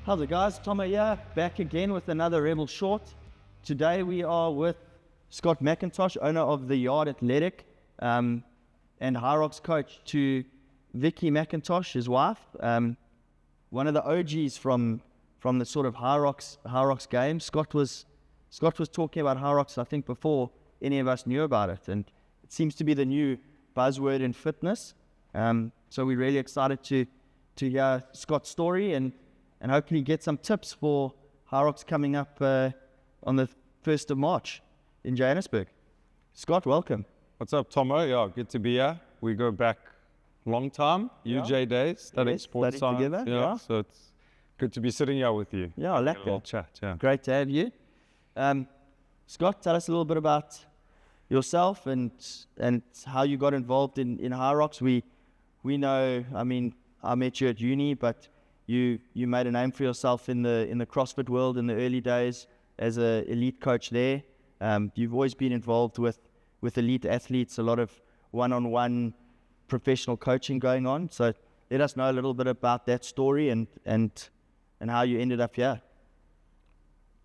How's it, guys? Tomo here, back again with another Rebel Short. Today we are with Scott MacIntosh, owner of the Yard Athletic, and Hyrox coach to Vicky MacIntosh, his wife. One of the OGs from the sort of Hyrox game. Scott was talking about Hyrox, I think, before any of us knew about it, and it seems to be the new buzzword in fitness. So we're really excited to hear Scott's story and hopefully get some tips for Hyrox coming up on the 1st of March in Johannesburg. Scott, welcome. What's up, Tomo? Yeah, good to be here. We go back a long time, UJ days, studying sports science. Together. Yeah. So it's good to be sitting here with you. Yeah, I like We'll that. chat, yeah. Great to have you. Scott, tell us a little bit about yourself and how you got involved in Hyrox. We know, I mean, I met you at uni, but you made a name for yourself in the CrossFit world in the early days as an elite coach there. You've always been involved with elite athletes, a lot of one-on-one professional coaching going on. So let us know a little bit about that story and how you ended up here.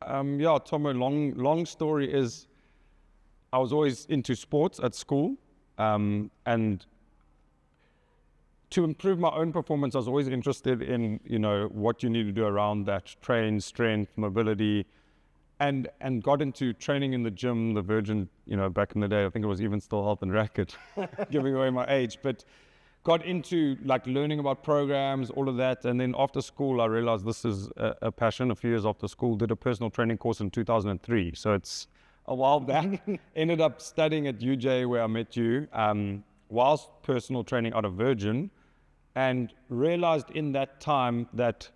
Yeah, Tomo, long story is I was always into sports at school, and to improve my own performance, I was always interested in, what you need to do around that, train, strength, mobility, and got into training in the gym, the Virgin, back in the day. I think it was even still Health and Racket, giving away my age, but got into like learning about programs, all of that. And then after school, I realized this is a passion. A few years after school, did a personal training course in 2003. So it's a while back. Ended up studying at UJ where I met you, whilst personal training out of Virgin, and realized in that time that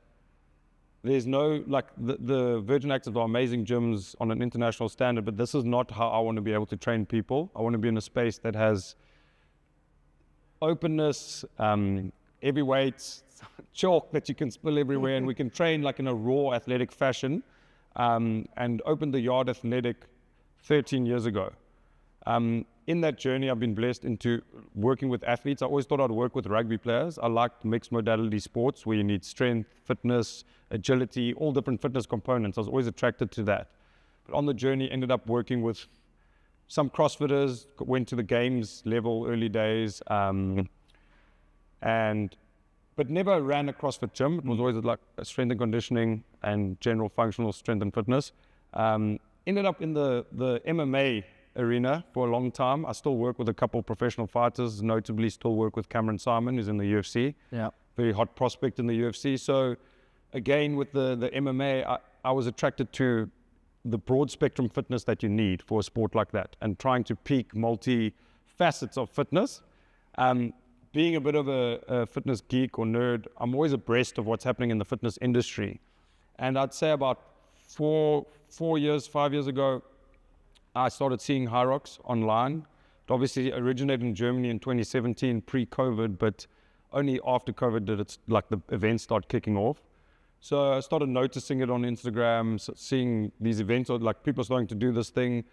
there's no, like the Virgin Active are amazing gyms on an international standard, but this is not how I want to be able to train people. I want to be in a space that has openness, heavy weights, chalk that you can spill everywhere, and we can train like in a raw athletic fashion, and opened the Yard Athletic 13 years ago. In that journey, I've been blessed into working with athletes. I always thought I'd work with rugby players. I liked mixed modality sports where you need strength, fitness, agility, all different fitness components. I was always attracted to that. But on the journey, ended up working with some CrossFitters, went to the games level early days, but never ran a CrossFit gym. It was always like strength and conditioning and general functional strength and fitness. Ended up in the MMA arena for a long time. I still work with a couple of professional fighters, notably still work with Cameron Simon, who's in the UFC. Yeah. Very hot prospect in the UFC. So again, with the MMA, I was attracted to the broad spectrum fitness that you need for a sport like that, and trying to peak multi facets of fitness. Being a bit of a fitness geek or nerd, I'm always abreast of what's happening in the fitness industry. And I'd say about 5 years ago, I started seeing Hyrox online. It obviously originated in Germany in 2017, pre-COVID, but only after COVID did it, like the events start kicking off. So I started noticing it on Instagram, seeing these events, or like people starting to do this thing,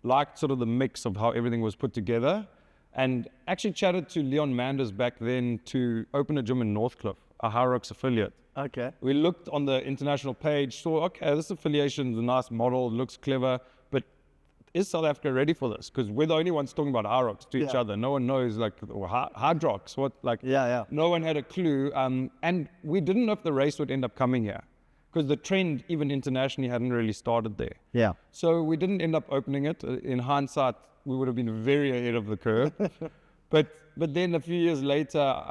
liked sort of the mix of how everything was put together, and actually chatted to Leon Manders back then to open a gym in Northcliffe, a Hyrox affiliate. Okay. We looked on the international page, saw, okay, this affiliation is a nice model, looks clever, but is South Africa ready for this? Because we're the only ones talking about Hyrox to each other. No one knows, like, Hydrox, what, like, no one had a clue. And we didn't know if the race would end up coming here, because the trend, even internationally, hadn't really started there. Yeah. So we didn't end up opening it. In hindsight, we would have been very ahead of the curve. But then a few years later,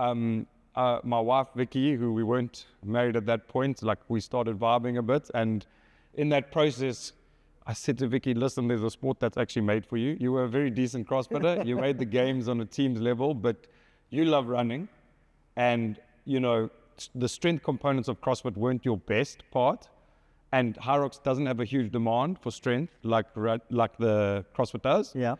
my wife, Vicky, who we weren't married at that point, like, we started vibing a bit. And in that process, I said to Vicky, listen, there's a sport that's actually made for you. You were a very decent CrossFitter. You made the games on a team's level, but you love running. And, the strength components of CrossFit weren't your best part. And Hyrox doesn't have a huge demand for strength like the CrossFit does. Yeah.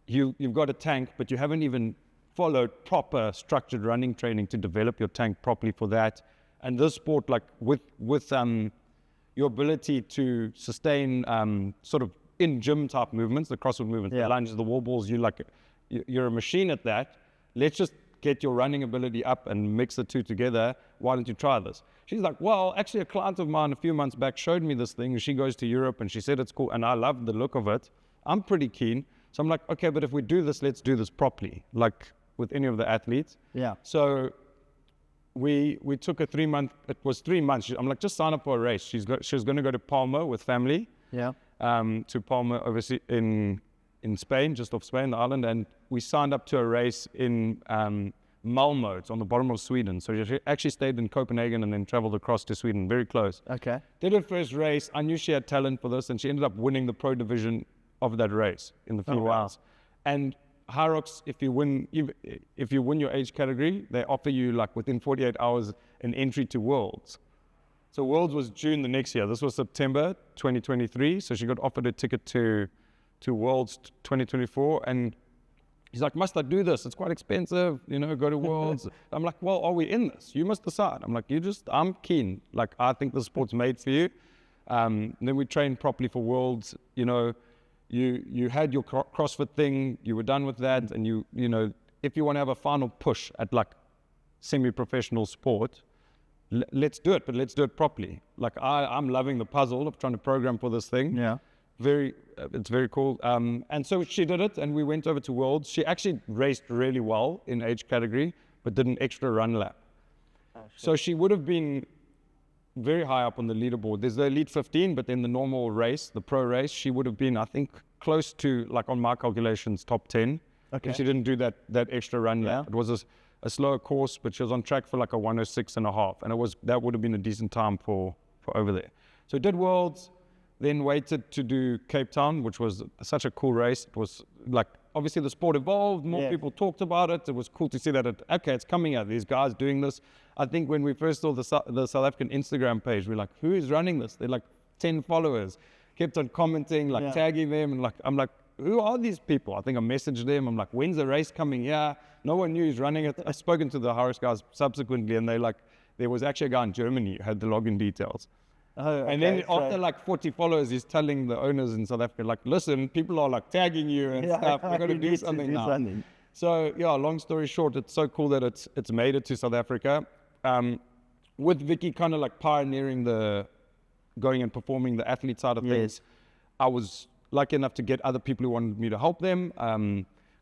You've got a tank, but you haven't even followed proper structured running training to develop your tank properly for that. And this sport, like with your ability to sustain sort of in gym type movements, the CrossFit movements, the lunges, the wall balls, you're a machine at that. Let's just get your running ability up and mix the two together. Why don't you try this? She's like, well, actually a client of mine a few months back showed me this thing. She goes to Europe and she said it's cool. And I love the look of it. I'm pretty keen. So I'm like, okay, but if we do this, let's do this properly, like with any of the athletes. Yeah. So we took a 3 month, it was 3 months. I'm like, just sign up for a race. She was going to go to Palma with family. Yeah. To Palma, obviously in Spain, just off Spain, the island. And we signed up to a race in Malmö. It's on the bottom of Sweden. So she actually stayed in Copenhagen and then traveled across to Sweden, very close. Okay. Did her first race. I knew she had talent for this, and she ended up winning the pro division of that race in the few hours. And Hyrox, if you win your age category, they offer you like within 48 hours an entry to Worlds. So Worlds was June the next year. This was September 2023. So she got offered a ticket to Worlds 2024, and he's like, must I do this? It's quite expensive, go to Worlds. I'm like, well, are we in this? You must decide. I'm like, I'm keen. Like, I think the sport's made for you. Then we trained properly for Worlds. You had your CrossFit thing, you were done with that, and if you want to have a final push at like semi-professional sport, let's do it, but let's do it properly. Like I'm loving the puzzle of trying to program for this thing. Yeah. It's very cool. And so she did it, and we went over to Worlds. She actually raced really well in age category, but did an extra run lap. So she would have been very high up on the leaderboard. There's the Elite 15, but then the normal race, the pro race, she would have been, I think, close to, like on my calculations, top 10. Okay. If she didn't do that extra run lap. It was a slower course, but she was on track for like a 106.5, and that would have been a decent time for over there. So did Worlds, then waited to do Cape Town, which was such a cool race. It was like, obviously the sport evolved, more people talked about it. It was cool to see that it's coming out, these guys doing this. I think when we first saw the South African Instagram page, we're like, who is running this? They're like 10 followers. Kept on commenting, tagging them, and I'm like, who are these people? I think I messaged them. I'm like, when's the race coming? Yeah, no one knew he's running it. I've spoken to the Hyrox guys subsequently, and there was actually a guy in Germany who had the login details. Oh, okay. And then after like 40 followers, he's telling the owners in South Africa, like, listen, people are like tagging you and stuff. We've got to do something now. So yeah, long story short, it's so cool that it's made it to South Africa. With Vicky kind of like pioneering the going and performing the athlete side of things, I was lucky enough to get other people who wanted me to help them.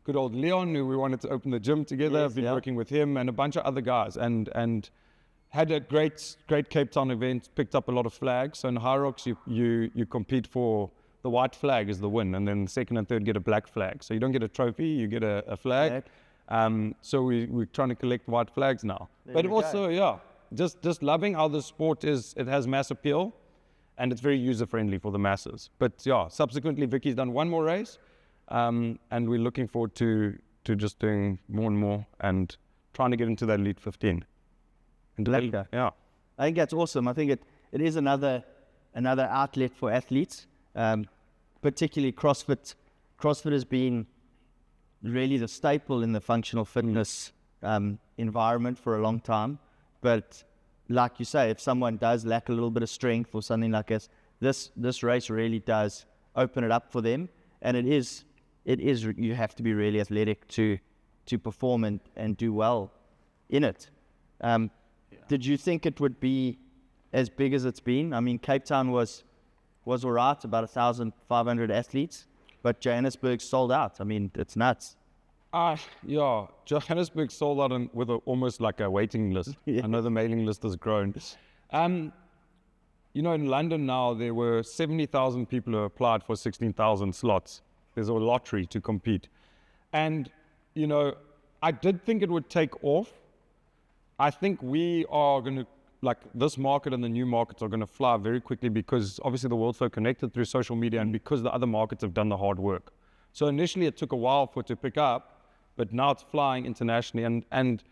Good old Leon, who we wanted to open the gym together. I've been working with him and a bunch of other guys, and had a great Cape Town event, picked up a lot of flags. So in Hyrox, you compete for the white flag is the win, and then second and third get a black flag. So you don't get a trophy, you get a flag. So we're trying to collect white flags now. But also, just loving how the sport is. It has mass appeal, and it's very user-friendly for the masses. But yeah, subsequently, Vicky's done one more race, and we're looking forward to just doing more and more and trying to get into that Elite 15. Yeah, I think that's awesome. I think it is another outlet for athletes, particularly CrossFit. CrossFit has been really the staple in the functional fitness environment for a long time. But like you say, if someone does lack a little bit of strength or something like this race really does open it up for them. And it is you have to be really athletic to perform and do well in it. Did you think it would be as big as it's been? I mean, Cape Town was all right, about 1,500 athletes, but Johannesburg sold out. I mean, it's nuts. Yeah, Johannesburg sold out with almost like a waiting list. I know the mailing list has grown. In London now, there were 70,000 people who applied for 16,000 slots. There's a lottery to compete. And, I did think it would take off. I think we are going to, like this market and the new markets are going to fly very quickly because obviously the world's so connected through social media and because the other markets have done the hard work. So initially it took a while for it to pick up, but now it's flying internationally. And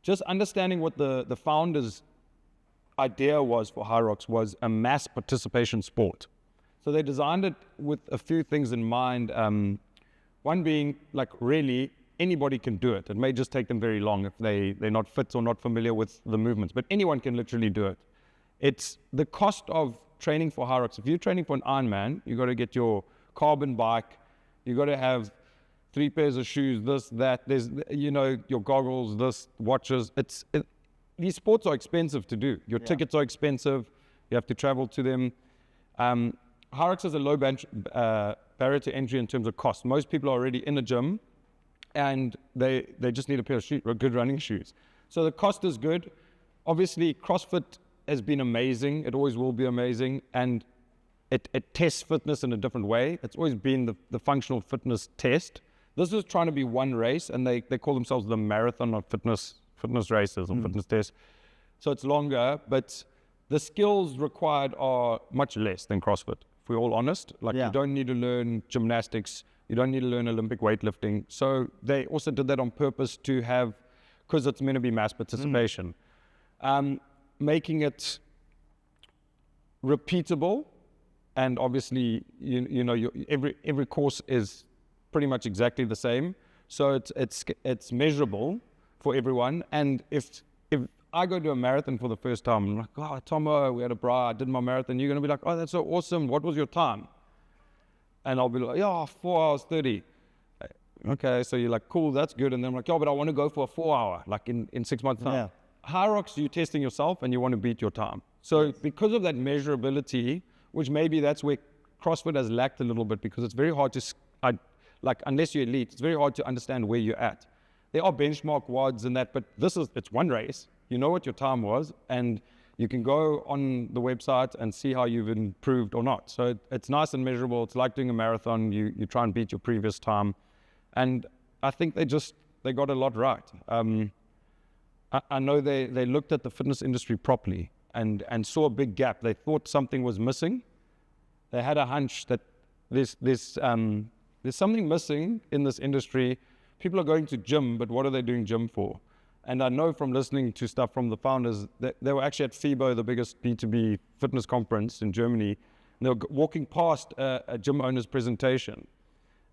just understanding what the founders' idea was for Hyrox was a mass participation sport. So they designed it with a few things in mind. One being like really anybody can do it. It may just take them very long if they're not fit or not familiar with the movements, but anyone can literally do it. It's the cost of training for Hyrox. If you're training for an Ironman, you got to get your carbon bike, you got to have 3 pairs of shoes, this, that. There's, your goggles, this, watches. These sports are expensive to do. Your tickets are expensive. You have to travel to them. Hyrox has a low barrier to entry in terms of cost. Most people are already in a gym, and they just need a pair of shoes, good running shoes. So the cost is good. Obviously, CrossFit has been amazing. It always will be amazing, and it tests fitness in a different way. It's always been the functional fitness test. This is trying to be one race, and they call themselves the marathon of fitness races or fitness tests. So it's longer, but the skills required are much less than CrossFit, if we're all honest. You don't need to learn gymnastics. You don't need to learn Olympic weightlifting. So they also did that on purpose to have, because it's meant to be mass participation, making it repeatable. And obviously, every course is pretty much exactly the same. So it's measurable for everyone. And if I go to a marathon for the first time, I'm like, oh, Tomo, we had a bra, I did my marathon. You're going to be like, oh, that's so awesome. What was your time? And I'll be like, 4 hours 30. Okay, so you're like, cool, that's good. And then I'm like, but I want to go for a 4 hour, like in 6 months' time. Hyrox, you're testing yourself and you want to beat your time. So because of that measurability, which maybe that's where CrossFit has lacked a little bit, because it's very hard to, unless you're elite, it's very hard to understand where you're at. There are benchmark WODs and that, but it's one race. You know what your time was, and you can go on the website and see how you've improved or not. So it's nice and measurable. It's like doing a marathon. You try and beat your previous time. And I think they got a lot right. I know they looked at the fitness industry properly and saw a big gap. They thought something was missing. They had a hunch that there's something missing in this industry. People are going to gym, but what are they doing gym for? And I know from listening to stuff from the founders that they were actually at FIBO, the biggest B2B fitness conference in Germany. And they were walking past a gym owner's presentation.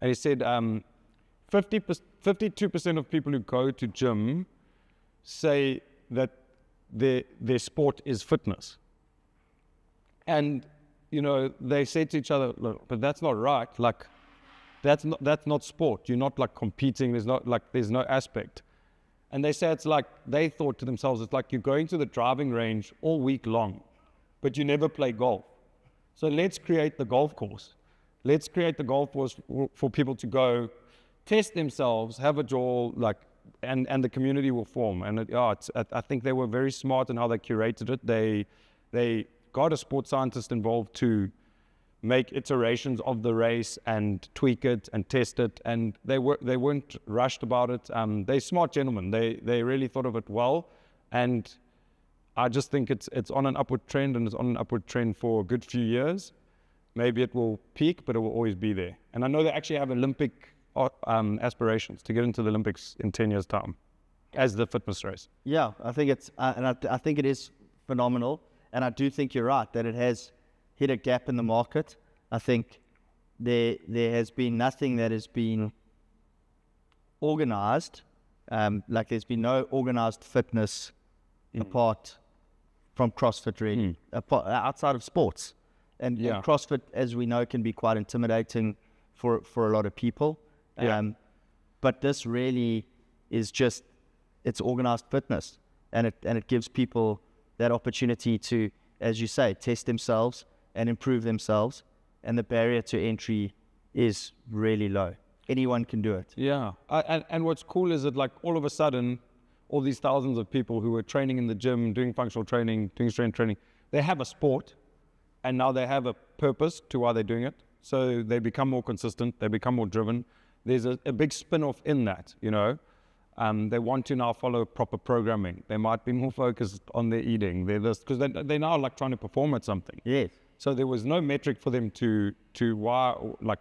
And he said 52% of people who go to gym say that their sport is fitness. And, they said to each other, look, but that's not right. Like, that's not sport. You're not like competing. There's no aspect. And they say they thought to themselves, it's like you're going to the driving range all week long, but you never play golf. So let's create the golf course. Let's create the golf course for people to go test themselves, have a jaw, and the community will form. And I think they were very smart in how they curated it. They got a sports scientist involved to make iterations of the race and tweak it and test it, and they weren't rushed about it. They're smart gentlemen. They really thought of it well, and I just think it's on an upward trend, and it's on an upward trend for a good few years. Maybe it will peak, but it will always be there. And I know they actually have Olympic aspirations to get into the Olympics in 10 years' time as the fitness race. Yeah, I think I think it is phenomenal, and I do think you're right that it has hit a gap in the market. I think there has been nothing that has been organized, there's been no organized fitness apart from CrossFit really, outside of sports. And CrossFit, as we know, can be quite intimidating for a lot of people. But this really is it's organized fitness, and it gives people that opportunity to, as you say, test themselves and improve themselves, and the barrier to entry is really low. Anyone can do it. Yeah, and what's cool is that all of a sudden, all these thousands of people who were training in the gym, doing functional training, doing strength training, they have a sport, and now they have a purpose to why they're doing it. So they become more consistent, they become more driven. There's a big spin-off in that, They want to now follow proper programming. They might be more focused on their eating. Because they're now trying to perform at something. Yes. So there was no metric for them to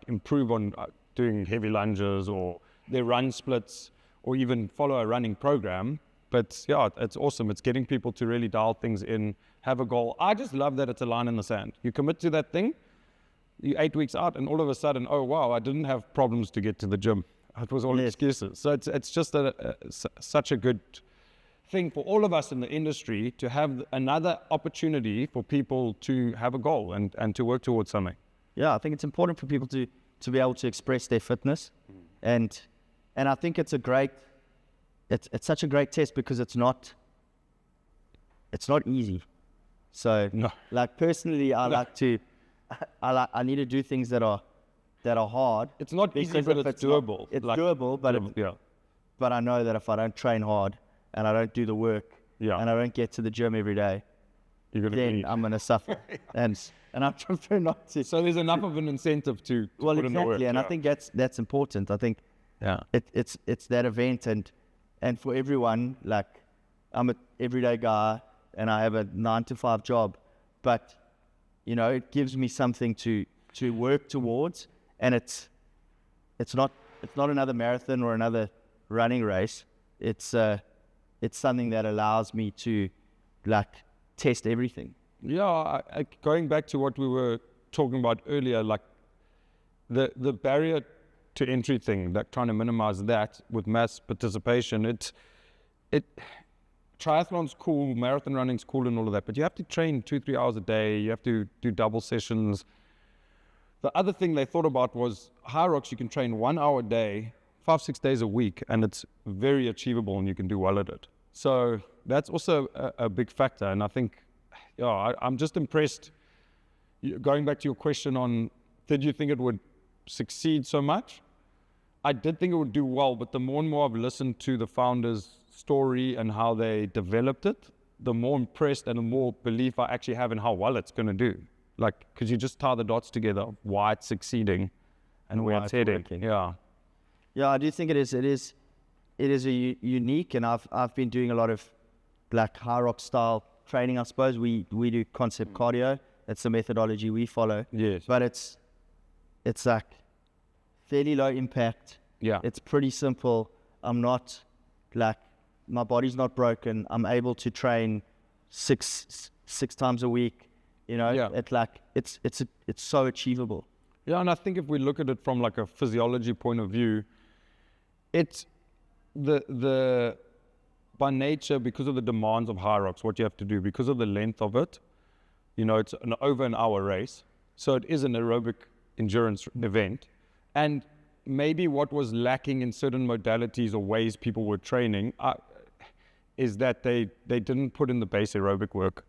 improve on doing heavy lunges or their run splits or even follow a running program. But yeah, it's awesome. It's getting people to really dial things in, have a goal. I just love that it's a line in the sand. You commit to that thing, you're 8 weeks out, and all of a sudden, oh wow, I didn't have problems to get to the gym. It was all excuses. So it's just such a good thing for all of us in the industry to have another opportunity for people to have a goal and to work towards something. Yeah, I think it's important for people to be able to express their fitness and I think it's such a great test because it's not easy. So No. like personally, I need to do things that are hard. It's not easy, because but if it's not- doable. it's Like, doable, but I know that if I don't train hard and I don't do the work Yeah. and I don't get to the gym every day, you're gonna then bleed. I'm gonna suffer. and I prefer not to. So there's enough of an incentive to Well, put in the work. exactly, and I yeah. think that's important. I think Yeah. it's that event, and for everyone, like I'm an everyday guy and I have a 9-to-5 job, but it gives me something to work towards, and it's not another marathon or another running race. It's something that allows me to like test everything. Yeah, going back to what we were talking about earlier, like the barrier to entry thing, like trying to minimize that with mass participation. Triathlon's cool, marathon running's cool and all of that, but you have to train 2-3 hours a day. You have to do double sessions. The other thing they thought about was Hyrox, you can train 1 hour a day, 5-6 days a week, and it's very achievable and you can do well at it. So that's also a big factor. And I think, I'm just impressed. Going back to your question on, did you think it would succeed so much? I did think it would do well, but the more and more I've listened to the founder's story and how they developed it, the more impressed and the more belief I actually have in how well it's going to do. Like, because you just tie the dots together of why it's succeeding and where Why it's it's heading. working. Yeah. Yeah, I do think it is unique, and I've been doing a lot of like Hyrox style training. I suppose we do concept cardio. That's the methodology we follow. Yes. But it's like fairly low impact. Yeah. It's pretty simple. I'm not like, my body's not broken. I'm able to train six times a week. Yeah. It's so achievable. Yeah, and I think if we look at it from like a physiology point of view, it's the by nature, because of the demands of Hyrox, what you have to do, because of the length of it, it's over an hour race. So it is an aerobic endurance event. And maybe what was lacking in certain modalities or ways people were training is that they didn't put in the base aerobic work.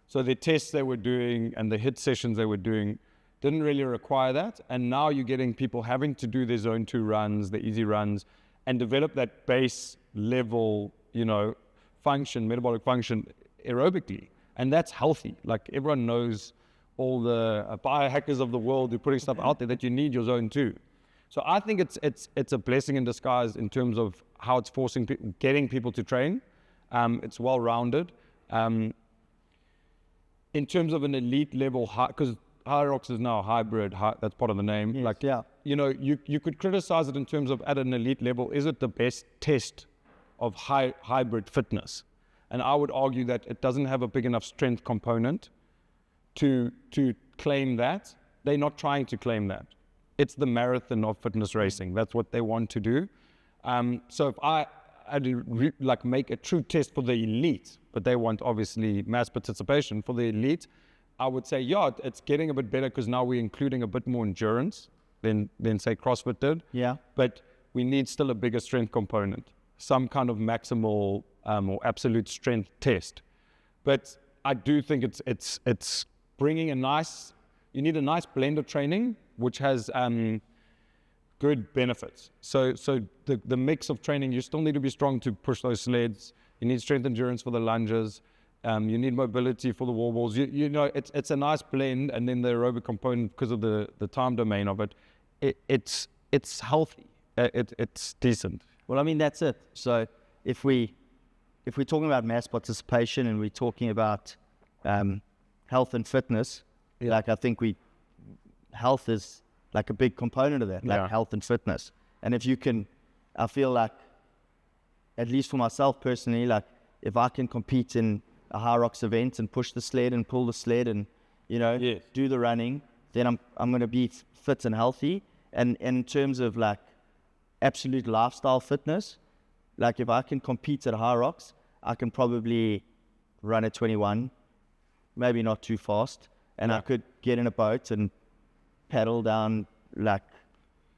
So the tests they were doing and the HIIT sessions they were doing didn't really require that. And now you're getting people having to do their zone 2 runs, the easy runs, and develop that base level, function, metabolic function aerobically. And that's healthy. Like everyone knows, all the biohackers of the world who are putting stuff out there, that you need your zone 2. So I think it's a blessing in disguise in terms of how it's forcing getting people to train. It's well-rounded. In terms of an elite level, because Hyrox is now a hybrid, that's part of the name. Yes, yeah. You could criticize it in terms of at an elite level, is it the best test of hybrid fitness? And I would argue that it doesn't have a big enough strength component to claim that. They're not trying to claim that. It's the marathon of fitness racing. That's what they want to do. So if I had to make a true test for the elite, but they want obviously mass participation for the elite, I would say, it's getting a bit better because now we're including a bit more endurance than say CrossFit did. Yeah. But we need still a bigger strength component, some kind of maximal or absolute strength test. But I do think it's bringing you need a nice blend of training, which has good benefits. So the mix of training, you still need to be strong to push those sleds. You need strength endurance for the lunges. You need mobility for the wall balls. It's a nice blend, and then the aerobic component, because of the time domain of it, it's healthy. It's decent. Well, I mean, that's it. So if we're talking about mass participation and we're talking about health and fitness, like I think health is like a big component of that, like health and fitness. And if you can, I feel like, at least for myself personally, like if I can compete in a Hyrox event and push the sled and pull the sled and, do the running, then I'm going to be fit and healthy. And in terms of like absolute lifestyle fitness, like if I can compete at Hyrox, I can probably run at 21, maybe not too fast. And I could get in a boat and paddle down like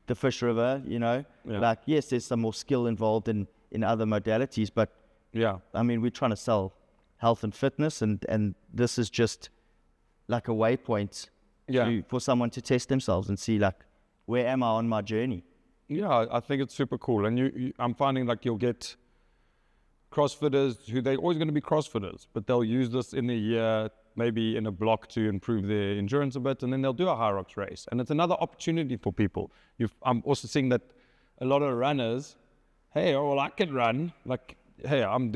the Fish River, you know. Yeah. Like, yes, there's some more skill involved in other modalities, but Yeah. I mean, we're trying to sell health and fitness, and this is just like a waypoint for someone to test themselves and see, like, where am I on my journey? Yeah, I think it's super cool. And I'm finding like you'll get CrossFitters who they're always going to be CrossFitters, but they'll use this in a year, maybe in a block to improve their endurance a bit, and then they'll do a Hyrox race. And it's another opportunity for people. I'm also seeing that a lot of runners, hey, oh, well, I can run. Like, hey, I'm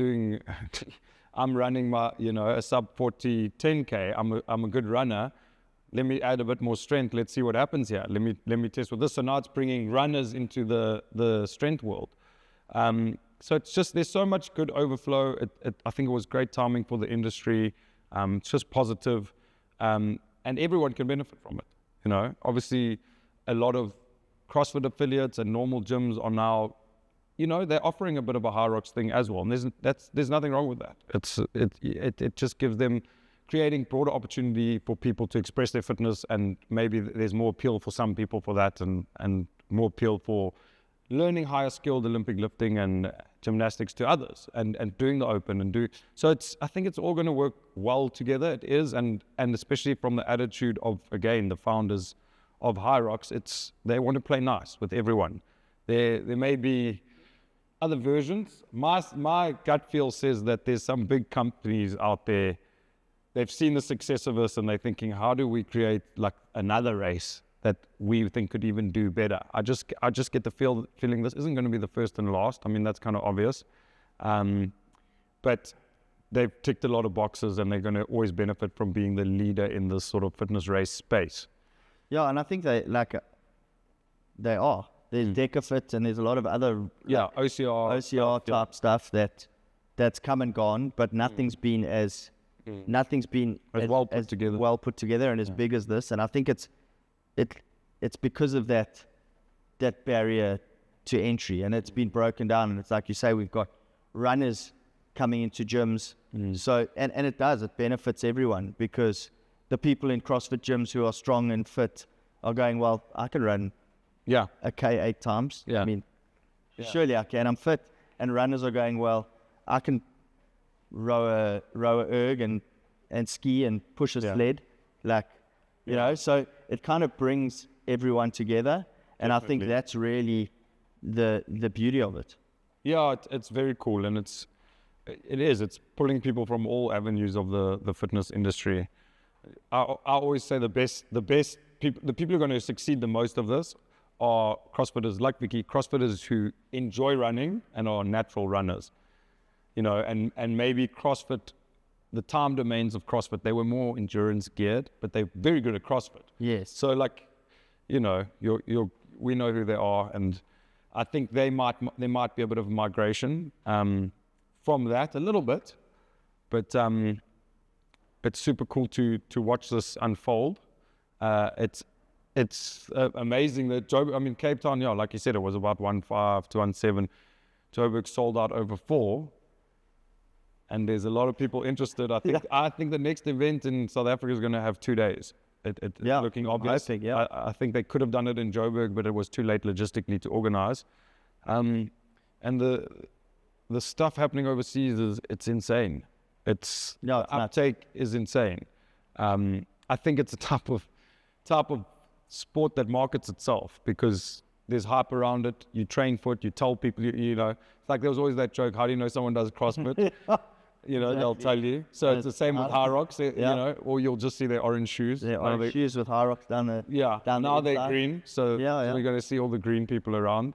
running my, a sub 40 10K. I'm a good runner. Let me add a bit more strength. Let's see what happens here. Let me test with this. So now it's bringing runners into the strength world. So it's just, there's so much good overflow. I think it was great timing for the industry. It's just positive, and everyone can benefit from it. Obviously a lot of CrossFit affiliates and normal gyms are now, they're offering a bit of a Hyrox thing as well. And there's nothing wrong with that. It just gives them, creating broader opportunity for people to express their fitness, and maybe there's more appeal for some people for that, and more appeal for learning higher skilled Olympic lifting and gymnastics to others, and doing the open so I think it's all going to work well together. It is, and especially from the attitude of, again, the founders of Hyrox, they want to play nice with everyone. There may be other versions. My gut feel says that there's some big companies out there. They've seen the success of us and they're thinking, how do we create like another race that we think could even do better? I just get the feeling this isn't going to be the first and last. I mean, that's kind of obvious. But they've ticked a lot of boxes and they're going to always benefit from being the leader in this sort of fitness race space. Yeah, and I think they are. There's DecaFit and there's a lot of other OCR type stuff that's come and gone, but nothing's been as well put together and as big as this. And I think it's because of that barrier to entry, and it's been broken down. And it's like you say, we've got runners coming into gyms. So and it benefits everyone, because the people in CrossFit gyms who are strong and fit are going, well, I can run a K 8 times. I mean, surely I can. I'm fit. And runners are going, well, I can row a erg and ski and push a sled, so it kind of brings everyone together. And I think that's really the beauty of it. Yeah, it's very cool, and it's pulling people from all avenues of the fitness industry. I always say the best people, the people who are going to succeed the most of this are CrossFitters like Vicky, CrossFitters who enjoy running and are natural runners. And maybe CrossFit, the time domains of CrossFit, they were more endurance geared, but they're very good at CrossFit. Yes. So we know who they are, and I think there might be a bit of migration from that a little bit, but it's super cool to watch this unfold. It's amazing that Cape Town, like you said, it was about 1.5 to 1.7. Joburg sold out over 4. And there's a lot of people interested. I think the next event in South Africa is going to have 2 days. It's looking obvious. I think they could have done it in Joburg, but it was too late logistically to organize. And the stuff happening overseas it's insane. Uptake is insane. I think it's a type of sport that markets itself, because there's hype around it. You train for it. You tell people. It's like there was always that joke. How do you know someone does CrossFit? They'll tell you. So it's the same with Hyrox. Or you'll just see their orange shoes. Their orange shoes with Hyrox down the now they're green. So we're going to see all the green people around.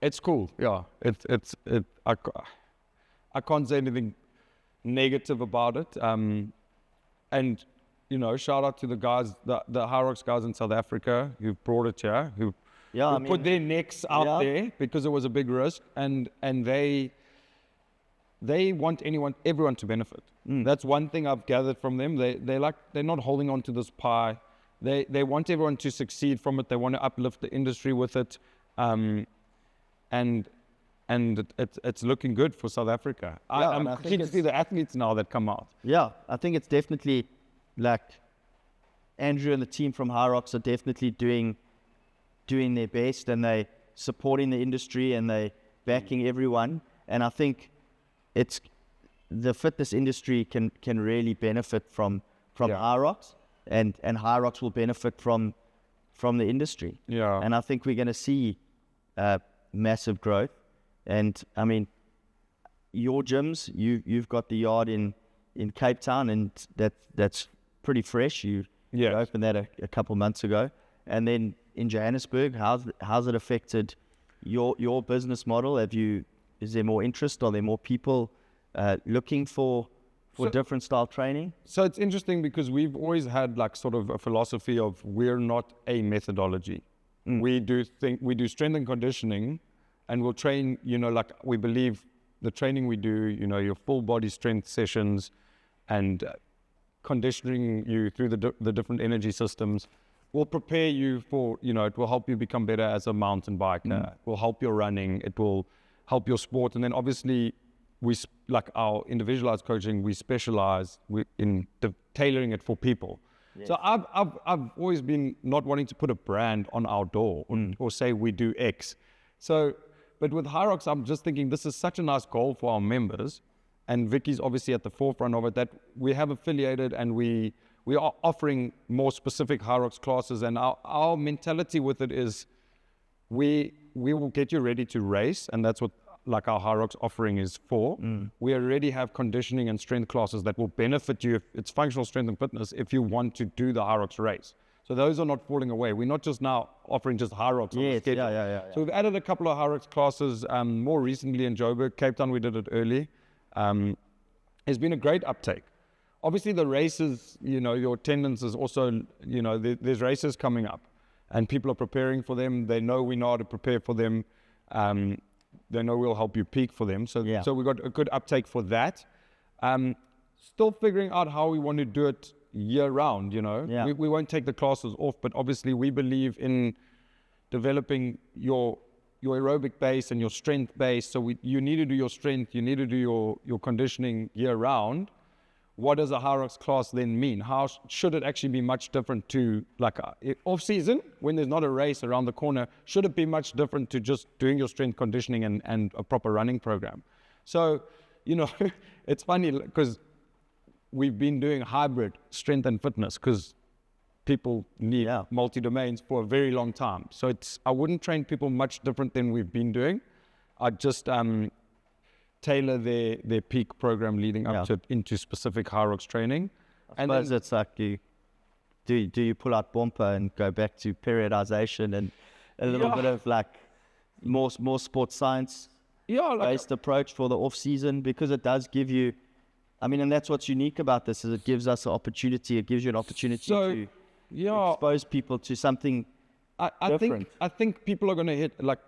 It's cool. Yeah. I can't say anything negative about it. And shout out to the guys, the Hyrox guys in South Africa who brought it here, who put their necks out there, because it was a big risk, and they want everyone to benefit. That's one thing I've gathered from them. They're not holding on to this pie. They want everyone to succeed from it. They want to uplift the industry with it, and it's looking good for South Africa. I'm keen to see the athletes now that come out. Yeah, I think it's definitely, like, Andrew and the team from Hyrox are definitely doing doing their best, and they supporting the industry, and they backing everyone. And I think it's the fitness industry can really benefit from Hyrox, and Hyrox will benefit from the industry. Yeah. And I think we're going to see massive growth. And I mean, your gyms, you've got the yard in Cape Town, and that's pretty fresh. You opened that a couple months ago. And then in Johannesburg, how's it affected your business model? Is there more interest? Are there more people looking for different style training? So it's interesting because we've always had like sort of a philosophy of we're not a methodology. We do strength and conditioning, and we'll train, like we believe the training we do, your full body strength sessions and conditioning you through the different energy systems will prepare you for, it will help you become better as a mountain biker. It will help your running. It will help your sport. And then obviously like our individualized coaching, we specialize in tailoring it for people. Yes. So I've always been not wanting to put a brand on our door or say we do X. But with Hyrox, I'm just thinking this is such a nice goal for our members, and Vicky's obviously at the forefront of it, that we have affiliated and we are offering more specific Hyrox classes. And our mentality with it is we will get you ready to race, and that's what like our Hyrox offering is for. We already have conditioning and strength classes that will benefit you. If it's functional strength and fitness, if you want to do the Hyrox race. So those are not falling away. We're not just now offering just Hyrox. Yes, yeah. So we've added a couple of Hyrox classes more recently in Joburg. Cape Town, we did it early. It's been a great uptake. Obviously the races, your attendance is also, there's races coming up and people are preparing for them. They know we know how to prepare for them. They know we'll help you peak for them. So we got a good uptake for that. Still figuring out how we want to do it year round, Yeah. We won't take the classes off, but obviously we believe in developing your aerobic base and your strength base. So you need to do your strength, you need to do your conditioning year round. What does a Hyrox class then mean? How should it actually be much different to like off season when there's not a race around the corner? Should it be much different to just doing your strength conditioning and a proper running program? So, it's funny because we've been doing hybrid strength and fitness because people need multi-domains for a very long time. So I wouldn't train people much different than we've been doing. I'd just tailor their peak program leading up to it into specific Hyrox training. I suppose it's like do you pull out bumper and go back to periodization and a little bit of like more sports science based approach for the off season, because it does give you, and that's what's unique about this, is it gives us an opportunity. It gives you an opportunity to expose people to something different. I think people are going to hit, like,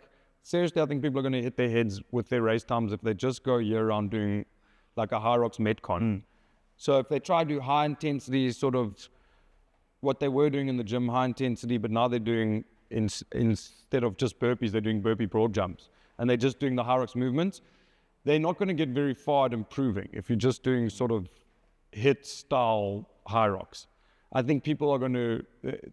seriously, I think people are going to hit their heads with their race times if they just go year-round doing like a Hyrox Metcon. So if they try to do high intensity, sort of what they were doing in the gym, high intensity, but now they're doing, instead of just burpees, they're doing burpee broad jumps, and they're just doing the Hyrox movements, they're not going to get very far at improving if you're just doing sort of hit style Hyrox. I think people are going to,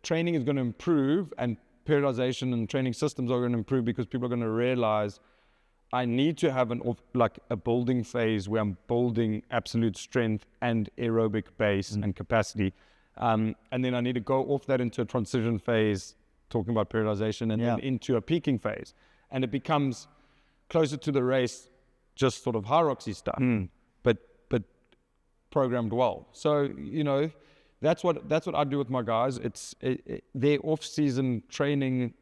training is going to improve, and periodization and training systems are going to improve because people are going to realize I need to have a building phase where I'm building absolute strength and aerobic base and capacity. And then I need to go off that into a transition phase, talking about periodization, and then into a peaking phase. And it becomes closer to the race, just sort of Hyroxy stuff, but programmed well. So, that's what I do with my guys. Their off-season training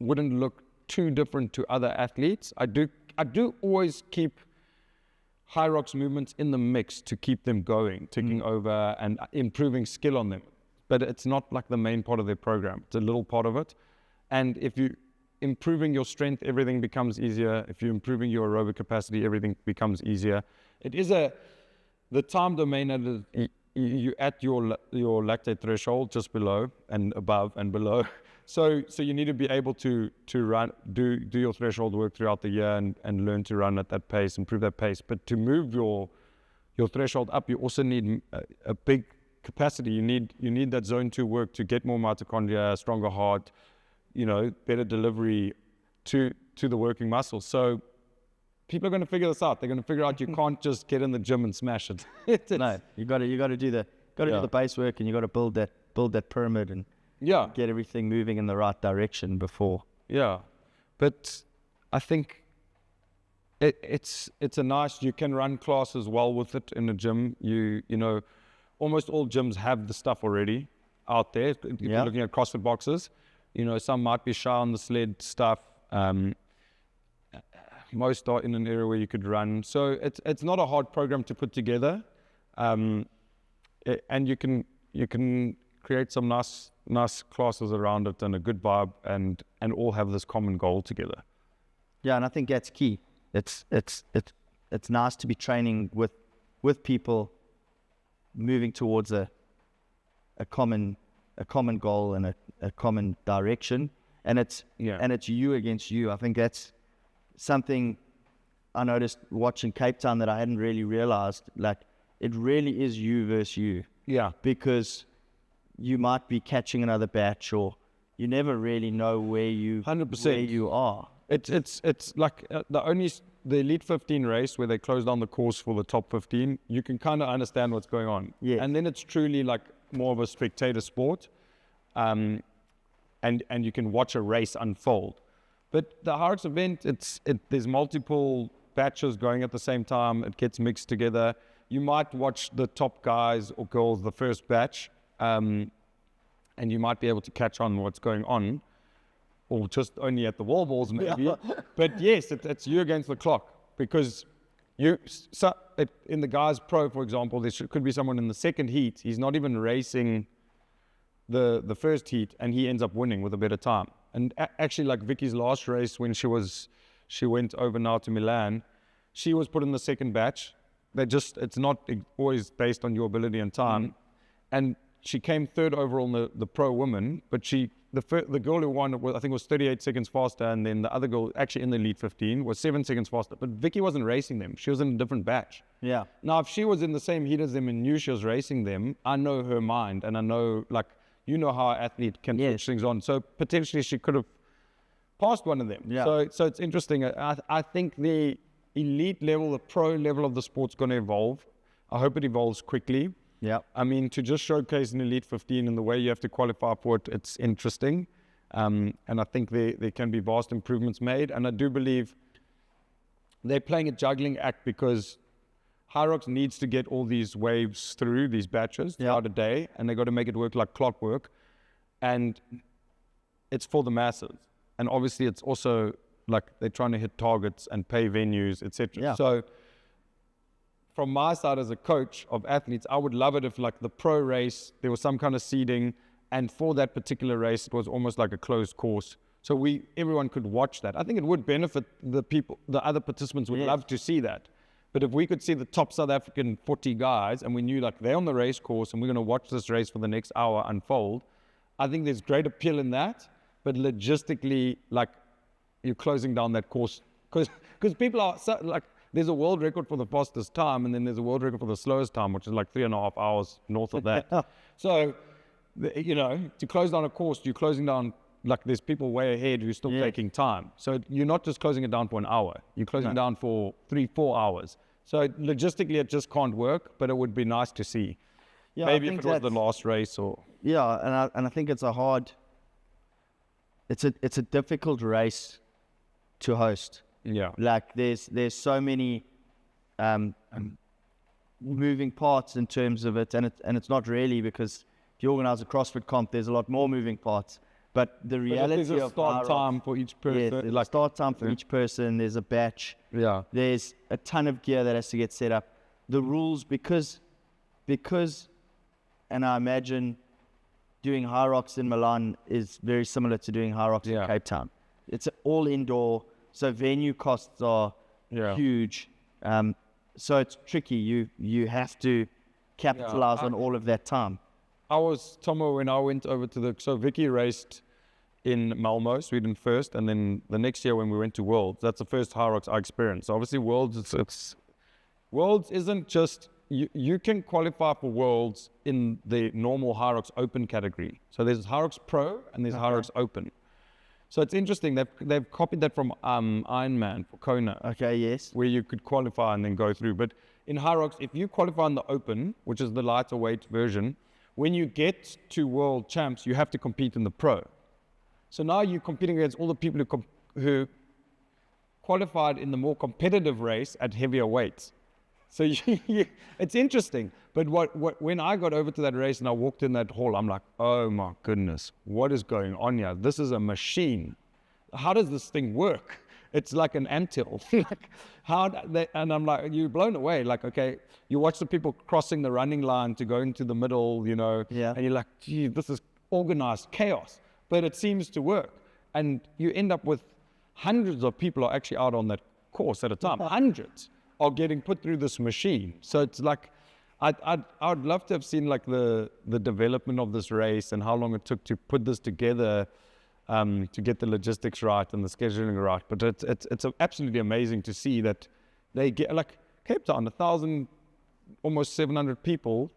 wouldn't look too different to other athletes. I do always keep Hyrox movements in the mix to keep them going, ticking over and improving skill on them. But it's not like the main part of their program. It's a little part of it. And if you're improving your strength, everything becomes easier. If you're improving your aerobic capacity, everything becomes easier. It is the time domain that you at your lactate threshold, just below and above and below. So you need to be able to run, do your threshold work throughout the year and learn to run at that pace, improve that pace. But to move your threshold up, you also need a big capacity. You need that zone 2 work to get more mitochondria, stronger heart, better delivery to the working muscle. So people are going to figure this out. They're going to figure out you can't just get in the gym and smash it. No, you got to do the do the base work, and you got to build that pyramid and get everything moving in the right direction before. Yeah, but I think it's a nice. You can run classes well with it in the gym. You know, almost all gyms have the stuff already out there. If you're looking at CrossFit boxes, some might be shy on the sled stuff. Most are in an area where you could run. So it's not a hard program to put together, and you can create some nice classes around it and a good vibe, and all have this common goal together. Yeah, and I think that's key. It's nice to be training with people, moving towards a common goal and a common direction, and it's you against you. I think that's something I noticed watching Cape Town that I hadn't really realized. Like, it really is you versus you. Yeah. Because you might be catching another batch, or you never really know where you 100%. where you are. It's like the Elite 15 race where they close down the course for the top 15. You can kind of understand what's going on. Yeah. And then it's truly like more of a spectator sport, and you can watch a race unfold. But the Hyrox event, there's multiple batches going at the same time. It gets mixed together. You might watch the top guys or girls the first batch, and you might be able to catch on what's going on, or just only at the wall balls maybe. But yes, it's you against the clock, because in the guys pro, for example, could be someone in the second heat. He's not even racing the first heat, and he ends up winning with a better time. And actually, like Vicky's last race, when she went over now to Milan, she was put in the second batch. It's not always based on your ability and time. And she came third overall in the pro woman, but the girl who won, I think, was 38 seconds faster, and then the other girl, actually in the Elite 15, was 7 seconds faster. But Vicky wasn't racing them. She was in a different batch. Yeah. Now, if she was in the same heat as them and knew she was racing them, I know her mind, and I know, like, how an athlete can switch things on. So potentially she could have passed one of them. Yeah. So it's interesting. I think the elite level, the pro level of the sport's going to evolve. I hope it evolves quickly. Yeah. I mean, to just showcase an Elite 15 and the way you have to qualify for it, it's interesting. And I think there can be vast improvements made. And I do believe they're playing a juggling act, because Hyrox needs to get all these waves through, these batches throughout a day, and they got to make it work like clockwork. And it's for the masses. And obviously it's also like they're trying to hit targets and pay venues, etc. Yeah. So from my side as a coach of athletes, I would love it if, like, the pro race, there was some kind of seeding, and for that particular race, it was almost like a closed course. So everyone could watch that. I think it would benefit the other participants would love to see that. But if we could see the top South African 40 guys, and we knew, like, they're on the race course and we're going to watch this race for the next hour unfold, I think there's great appeal in that. But logistically, like, you're closing down that course. Because people are, there's a world record for the fastest time, and then there's a world record for the slowest time, which is like 3.5 hours north of that. So, to close down a course, you're closing down, like, there's people way ahead who's still taking time. So you're not just closing it down for an hour. You're closing it down for 3-4 hours. So logistically, it just can't work, but it would be nice to see. Yeah, maybe if it was the last race or... Yeah, and I think it's a difficult race to host. Yeah. Like, there's so many moving parts in terms of it, and it's not really, because if you organize a CrossFit comp, there's a lot more moving parts. But the reality there's a of start time for each person. Yes, there's a start time for each person. There's a batch. Yeah. There's a ton of gear that has to get set up. The rules, because, and I imagine doing Hyrox in Milan is very similar to doing Hyrox in Cape Town. It's all indoor, so venue costs are huge. So it's tricky. You have to capitalize on all of that time. I was, Tomo, when I went over so Vicky raced in Malmo, Sweden first, and then the next year when we went to Worlds, that's the first Hyrox I experienced. So obviously Worlds isn't just, you can qualify for Worlds in the normal Hyrox Open category. So there's Hyrox Pro and there's Hyrox Open. So it's interesting. They've copied that from Ironman for Kona, Okay, yes. where you could qualify and then go through. But in Hyrox, if you qualify in the open, which is the lighter weight version, when you get to world champs, you have to compete in the pro. So now you're competing against all the people who qualified in the more competitive race at heavier weights. So it's interesting. But when I got over to that race and I walked in that hall, I'm like, oh my goodness, what is going on here? This is a machine. How does this thing work? It's like an anthill. And I'm like, you're blown away. Like, okay, you watch the people crossing the running line to go into the middle, you know, and you're like, gee, this is organized chaos. But it seems to work. And you end up with hundreds of people are actually out on that course at a time. Hundreds are getting put through this machine. So it's like, I'd love to have seen like the development of this race and how long it took to put this together, to get the logistics right and the scheduling right. But it's absolutely amazing to see that they get, like Cape Town, 1,000, almost 700 people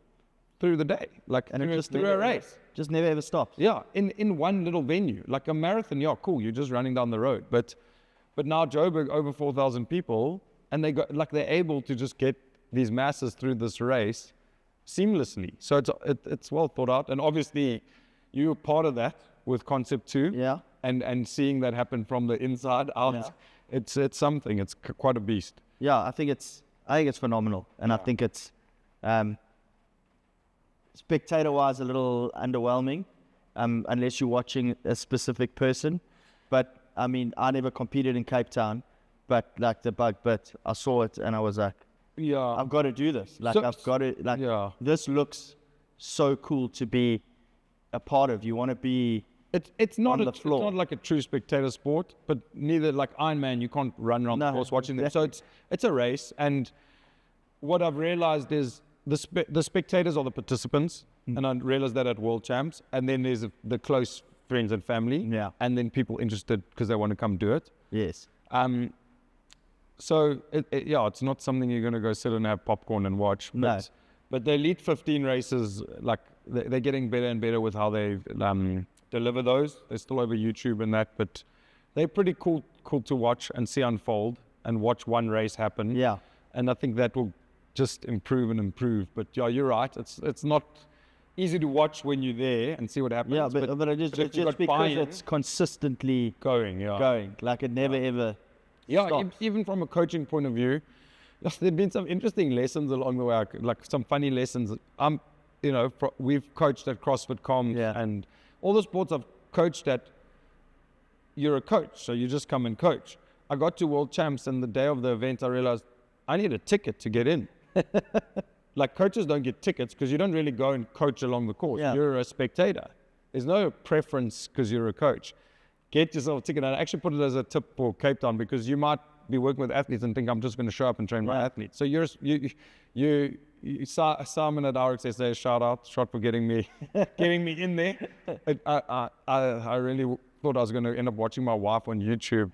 through the day, like, and it's through a race. Just never ever stops. Yeah, in one little venue. Like a marathon, yeah, cool, you're just running down the road. But now Joburg, over 4,000 people, and they're able to just get these masses through this race seamlessly. So it's well thought out. And obviously, you're part of that with Concept 2. Yeah. And seeing that happen from the inside out, it's something. It's quite a beast. Yeah, I think it's phenomenal. And I think it's... spectator-wise, a little underwhelming, unless you're watching a specific person. But I mean, I never competed in Cape Town, but like the bug bit, I saw it and I was like, I've got to do this. Like, I've got to, like, this looks so cool to be a part of. You want to be it's not on the floor. It's not like a true spectator sport, but neither like Ironman, you can't run around the course watching them. So it's a race. And what I've realized is, the spectators are the participants, and I realized that at World Champs. And then there's the close friends and family, and then people interested because they want to come do it. Yes. So it's not something you're going to go sit and have popcorn and watch. But the Elite 15 races, like they're getting better and better with how they deliver those. They're still over YouTube and that, but they're pretty cool to watch and see unfold and watch one race happen. Yeah. And I think that will just improve and improve. But yeah, you're right. It's not easy to watch when you're there and see what happens. Yeah, but it's just because it's consistently going. Like it never ever stops. Even from a coaching point of view, there've been some interesting lessons along the way, like some funny lessons. We've coached at CrossFit Comms and all the sports I've coached at. You're a coach, so you just come and coach. I got to World Champs, and the day of the event, I realized I need a ticket to get in. Like, coaches don't get tickets because you don't really go and coach along the course. You're a spectator. There's no preference because you're a coach. Get yourself a ticket. And I actually put it as a tip for Cape Town, because you might be working with athletes and think I'm just going to show up and train my athletes. So Simon at Hyrox SA, shot for getting me in there. I really thought I was going to end up watching my wife on YouTube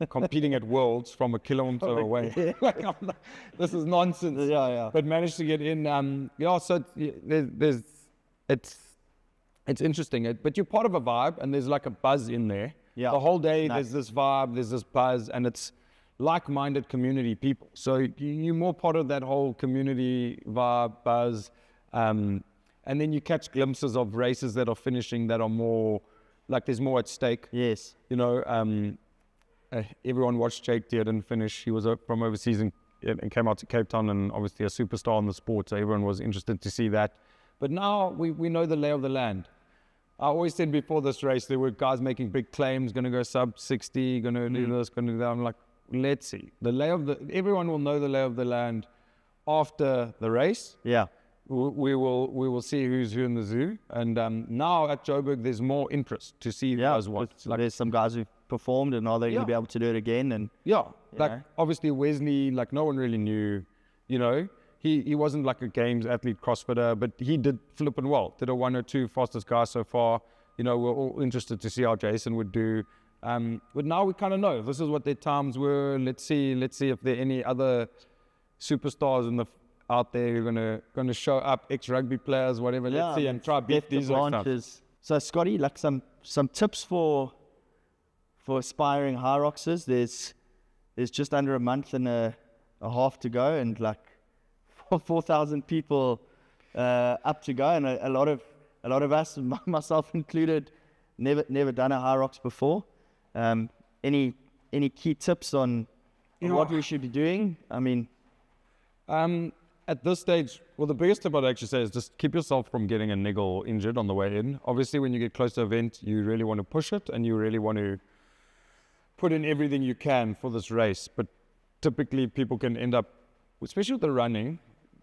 competing at Worlds from a kilometer away. Like, I'm like, this is nonsense. But managed to get in. So it's interesting. But you're part of a vibe, and there's like a buzz in there. The whole day there's this vibe, there's this buzz, and it's like-minded community people. So you're more part of that whole community vibe, buzz, and then you catch glimpses of races that are finishing that are more like there's more at stake. Yes. Everyone watched Jake Dearden finish. He was from overseas and came out to Cape Town, and obviously a superstar in the sport, so everyone was interested to see that. But now we know the lay of the land. I always said before this race, there were guys making big claims, going to go sub 60, going to do this, going to do that. I'm like, let's see. Everyone will know the lay of the land after the race. Yeah. We will see who's who in the zoo. And now at Joburg, there's more interest to see who does what. Like, there's some guys who've performed, and are they going to be able to do it again? And obviously Wesley, like, no one really knew, he wasn't like a games athlete CrossFitter, but he did flipping well. Did a 102 fastest guy so far. We're all interested to see how Jason would do. But now we kind of know this is what their times were. Let's see if there are any other superstars out there who are gonna show up, ex-rugby players, whatever. Let's see and try beat these branches. So Scotty, like some tips for for aspiring Hyroxers, there's just under a month and a half to go, and like 4,000 people up to go, and a lot of us, myself included, never done a Hyrox before. Any key tips on what we should be doing? I mean, at this stage, well, the biggest tip I'd actually say is just keep yourself from getting a niggle or injured on the way in. Obviously, when you get close to the event, you really want to push it and you really want to put in everything you can for this race. But typically, people can end up, especially with the running,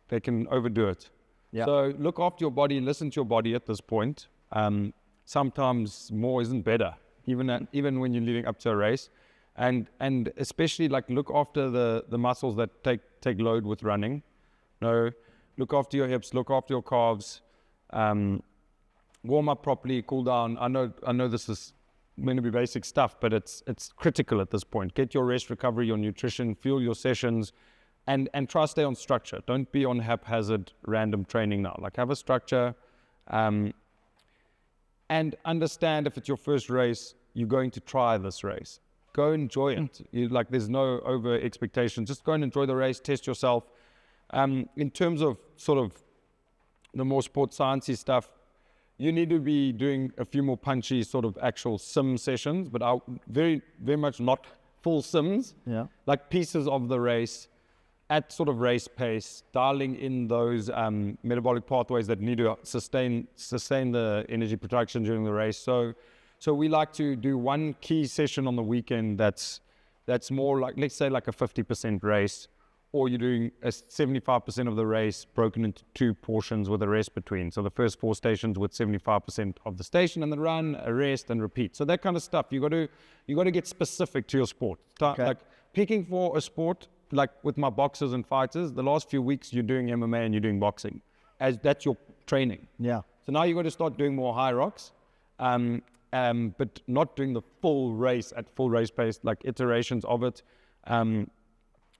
they can overdo it. Yeah. So look after your body, listen to your body at this point. Sometimes more isn't better, even when you're leading up to a race. And especially like look after the muscles that take load with running. Look after your hips, look after your calves, warm up properly, cool down. I know this is meant to be basic stuff, but it's critical at this point. Get your rest, recovery, your nutrition, fuel your sessions, and try to stay on structure. Don't be on haphazard, random training now. Like have a structure, and understand if it's your first race, you're going to try this race. Go enjoy it. There's no over expectation. Just go and enjoy the race, test yourself. In terms of sort of the more sports sciencey stuff, you need to be doing a few more punchy sort of actual sim sessions, but very, very much not full sims. Yeah. Like pieces of the race at sort of race pace, dialing in those metabolic pathways that need to sustain the energy production during the race. So we like to do one key session on the weekend that's more like, let's say like a 50% race, or you're doing a 75% of the race broken into two portions with a rest between. So the first 4 stations with 75% of the station, and then run, a rest, and repeat. So that kind of stuff, you got to get specific to your sport. Okay. Like picking for a sport, like with my boxers and fighters, the last few weeks you're doing MMA and you're doing boxing, as that's your training. Yeah. So now you got to start doing more Hyrox, but not doing the full race at full race pace, like iterations of it.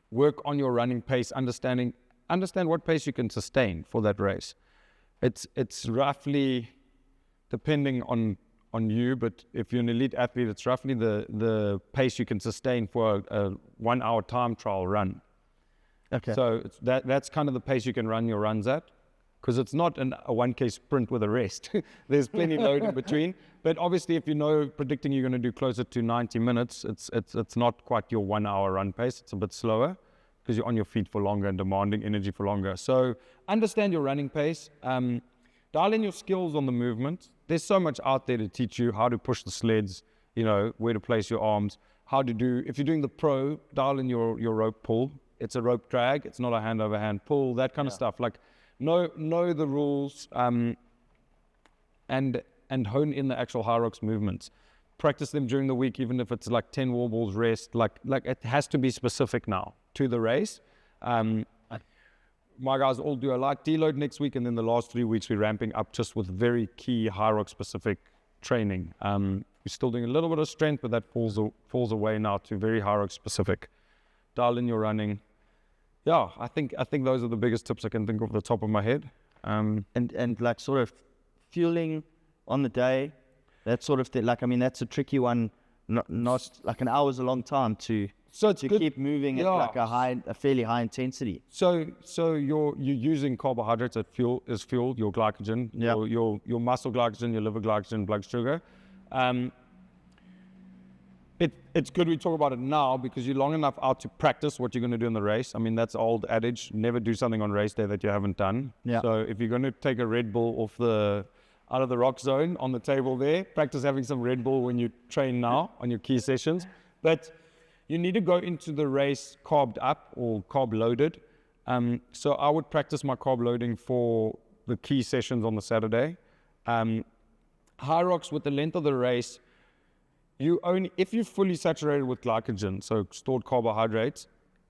Work on your running pace, understand what pace you can sustain for that race. It's roughly, depending on you, but if you're an elite athlete, it's roughly the pace you can sustain for a 1 hour time trial run. Okay. So that's kind of the pace you can run your runs at, because it's not a 1K sprint with a rest. There's plenty load in between. But obviously, if you know predicting you're going to do closer to 90 minutes, it's not quite your 1 hour run pace. It's a bit slower because you're on your feet for longer and demanding energy for longer. So understand your running pace. Dial in your skills on the movement. There's so much out there to teach you how to push the sleds, where to place your arms, if you're doing the pro, dial in your rope pull. It's a rope drag. It's not a hand over hand pull, that kind of stuff. Like know the rules, and hone in the actual Hyrox movements. Practice them during the week, even if it's like 10 wall balls rest. Like it has to be specific now to the race. My guys all do a light deload next week, and then the last 3 weeks we're ramping up just with very key Hyrox specific training. We're still doing a little bit of strength, but that falls away now to very Hyrox specific. Dial in your running. Yeah, I think those are the biggest tips I can think of off the top of my head. And like sort of fueling on the day, that sort of thing. Like, I mean, that's a tricky one. Not like an hour's a long time to keep moving at like a fairly high intensity. So you're using carbohydrates as fuel, your glycogen, your muscle glycogen, your liver glycogen, blood sugar. It's good we talk about it now because you're long enough out to practice what you're going to do in the race. I mean, that's old adage, never do something on race day that you haven't done. Yeah. So if you're going to take a Red Bull out of the rock zone on the table there, practice having some Red Bull when you train now on your key sessions. But you need to go into the race carved up or carb loaded. So I would practice my carb loading for the key sessions on the Saturday. Hyrox, with the length of the race, if you're fully saturated with glycogen, so stored carbohydrates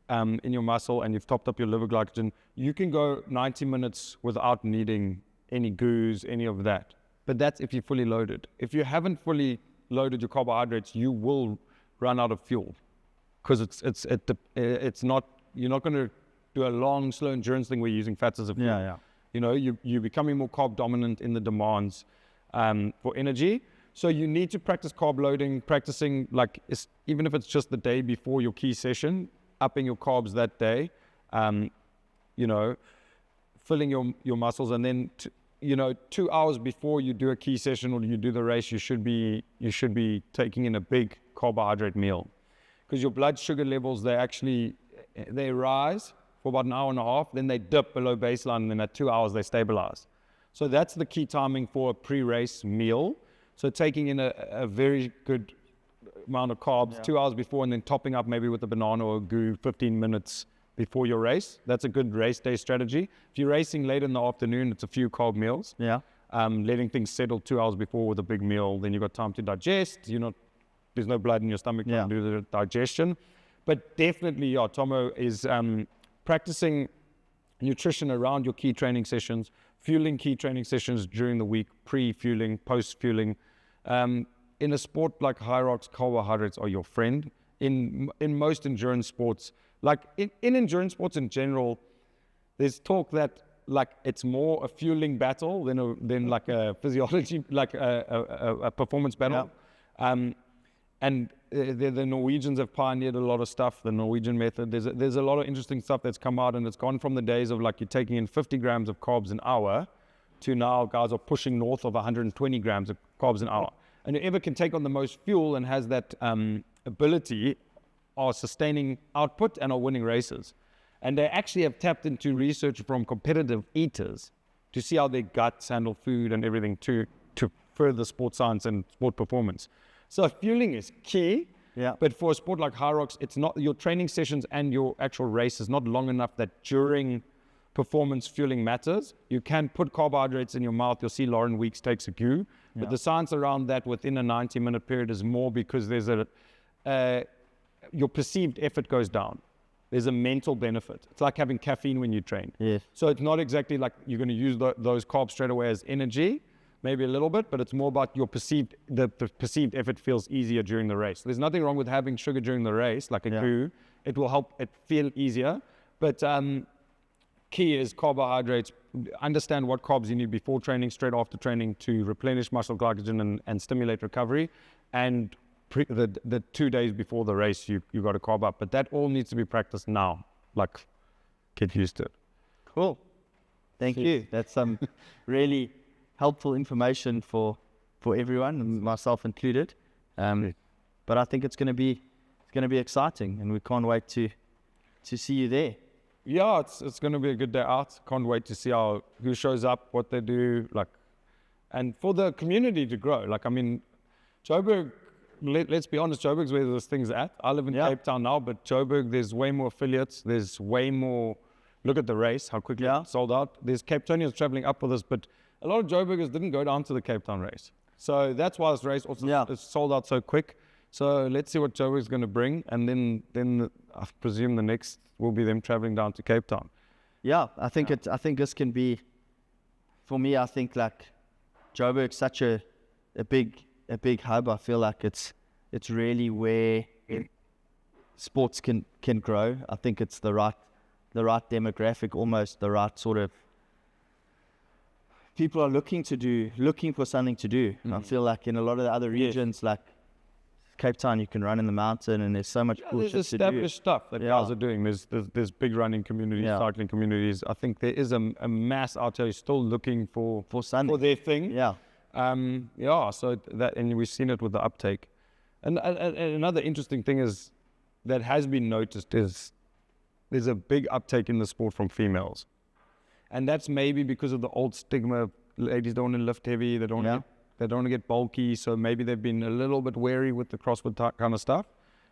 in your muscle, and you've topped up your liver glycogen, you can go 90 minutes without needing any goos, any of that. But that's if you're fully loaded. If you haven't fully loaded your carbohydrates, you will run out of fuel, because it's not, you're not going to do a long, slow endurance thing where you're using fats as a fuel. You're becoming more carb dominant in the demands for energy. So you need to practice carb loading, practicing like even if it's just the day before your key session, upping your carbs that day, filling your muscles, and then 2 hours before you do a key session or you do the race, you should be taking in a big carbohydrate meal, because your blood sugar levels they rise for about an hour and a half, then they dip below baseline, and then at 2 hours they stabilize. So that's the key timing for a pre-race meal. So taking in a very good amount of carbs 2 hours before, and then topping up maybe with a banana or a goo 15 minutes before your race. That's a good race day strategy. If you're racing late in the afternoon, it's a few carb meals. Yeah. Letting things settle 2 hours before with a big meal, then you've got time to digest. There's no blood in your stomach to do the digestion. But definitely, Tomo is practicing nutrition around your key training sessions, fueling key training sessions during the week, pre-fueling, post-fueling. In a sport like Hyrox, carbohydrates are your friend. In most endurance sports, like in endurance sports in general, there's talk that like it's more a fueling battle than like a physiology, like a performance battle. Yeah. And the Norwegians have pioneered a lot of stuff, the Norwegian method. There's a lot of interesting stuff that's come out, and it's gone from the days of like you're taking in 50 grams of carbs an hour to now guys are pushing north of 120 grams of carbs an hour. And whoever can take on the most fuel and has that ability are sustaining output and are winning races. And they actually have tapped into research from competitive eaters to see how their guts handle food and everything to further sports science and sport performance. So fueling is key, but for a sport like Hyrox, it's not your training sessions and your actual race is not long enough that during performance fueling matters. You can put carbohydrates in your mouth. You'll see Lauren Weeks takes a goo, but the science around that within a 90-minute period is more because there's your perceived effort goes down. There's a mental benefit. It's like having caffeine when you train. Yes. So it's not exactly like you're going to use those carbs straight away as energy, maybe a little bit, but it's more about the perceived effort feels easier during the race. There's nothing wrong with having sugar during the race, like a goo. It will help it feel easier. But key is carbohydrates. Understand what carbs you need before training, straight after training to replenish muscle glycogen and stimulate recovery. And the 2 days before the race, you got to carb up. But that all needs to be practiced now. Like, get used to it. Cool. Thank you. That's some really helpful information for everyone, myself included. But I think it's going to be exciting, and we can't wait to see you there. Yeah, it's going to be a good day out. Can't wait to see who shows up, what they do, and for the community to grow. Like, I mean, Joburg. Let's be honest, Joburg's where this thing's at. I live in Cape Town now, but Joburg, there's way more affiliates. There's way more. Look at the race, how quickly it sold out. There's Cape Townians traveling up with us, but a lot of Joburgers didn't go down to the Cape Town race. So that's why this race also is sold out so quick. So let's see what Joburg's going to bring, and then I presume the next will be them traveling down to Cape Town. Yeah, I think this can be, for me. I think like Joburg's such a big hub. I feel like it's really where sports can grow. I think it's the right demographic, almost the right sort of people are looking for something to do. Mm-hmm. I feel like in a lot of the other regions, like Cape Town, you can run in the mountain, and there's so much cool shit to do. There's established stuff that guys are doing. There's big running communities, cycling communities. I think there is a mass out there still looking for their thing. Yeah. So that, and we've seen it with the uptake. And another interesting thing is that has been noticed is there's a big uptake in the sport from females. And that's maybe because of the old stigma. Ladies don't want to lift heavy, they don't want to get bulky, so maybe they've been a little bit wary with the CrossFit kind of stuff.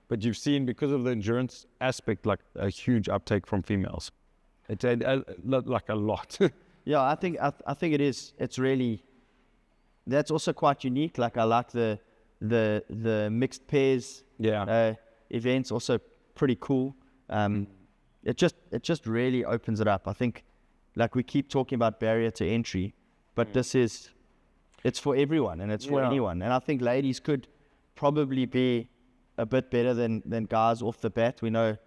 But you've seen, because of the endurance aspect, like a huge uptake from females. It's like a lot. Yeah, I think it is. It's really, that's also quite unique. Like, I like the mixed pairs events, also pretty cool. It just really opens it up. I think, like, we keep talking about barrier to entry, but it's for everyone, and it's for anyone. And I think ladies could probably be a bit better than guys off the bat. We know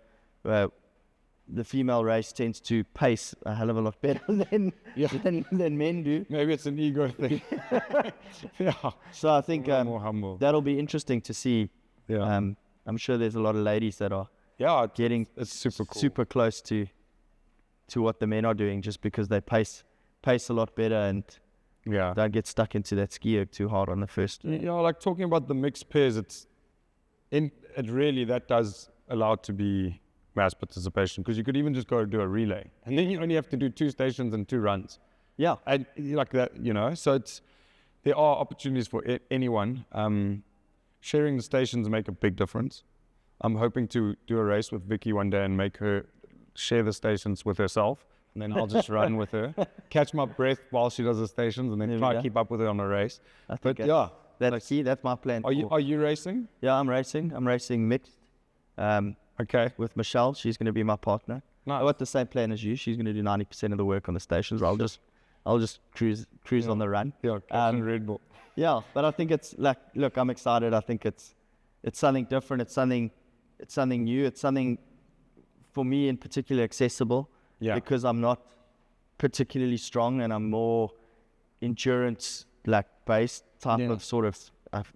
the female race tends to pace a hell of a lot better than men do. Maybe it's an ego thing. Yeah. So I think More humble. that'll be interesting to see. Yeah. I'm sure there's a lot of ladies that are getting it's super cool. super close to what the men are doing, just because they pace a lot better and Yeah. don't get stuck into that ski erg too hard on the first. Like talking about the mixed pairs, it really that does allow it to be mass participation, because you could even just go do a relay, and then you only have to do 2 stations and 2 runs. Yeah. And like that, so there are opportunities for anyone. Sharing the stations make a big difference. I'm hoping to do a race with Vicky one day and make her share the stations with herself, and then I'll just run with her, catch my breath while she does the stations, and then There we try go. to keep up with her on a race. I think But that's my plan. are you racing? Yeah, I'm racing mixed. Okay. With Michelle, she's going to be my partner. Nice. I've got the same plan as you. She's going to do 90% of the work on the stations. I'll just cruise on the run. Yeah, Captain Red Bull. Yeah, but I think it's like, look, I'm excited. I think it's something different. It's something new. It's something for me in particular accessible. Yeah. Because I'm not particularly strong and I'm more endurance based type of sort of.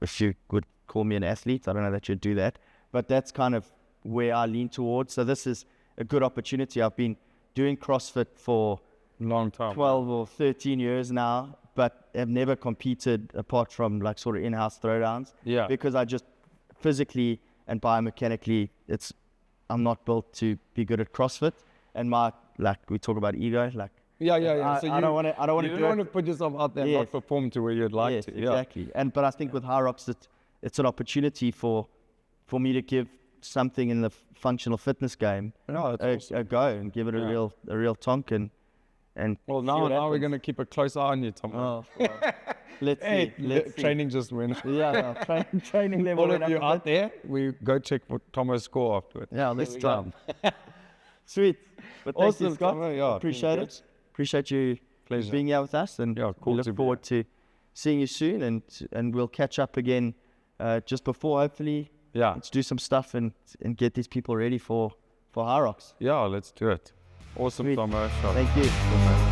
If you would call me an athlete, I don't know that you'd do that, but that's kind of where I lean towards. So this is a good opportunity. I've been doing CrossFit for Long time. 12 or 13 years now, but have never competed apart from like sort of in-house throwdowns. Yeah. Because I just physically and biomechanically, I'm not built to be good at CrossFit. And we talk about ego, Yeah. I don't want to You do don't want it. to put yourself out there and Yes. not perform to where you'd like Yes, to. Yeah. exactly. But I think with Hyrox, it's an opportunity for me to give something in the functional fitness game No, that's awesome. a go and give it a real tonk and Well, see now what we're happens. going to keep a close eye on you, Tom. Oh, well, let's see. Let's see. Training just went. Yeah, training level. All went of you up a out bit. there, we go check for Tomo's score afterwards. Yeah, this there we go. time. Sweet. But thank you, Awesome, Scott. Tomo. Yeah, Appreciate been it. Appreciate you Pleasure. being here with us, and Yeah, cool we to look be forward to seeing you soon, and we'll catch up again just before, hopefully. Yeah. Let's do some stuff and get these people ready for Hyrox. Yeah, let's do it. Awesome, Sweet. Tomo. Thank you.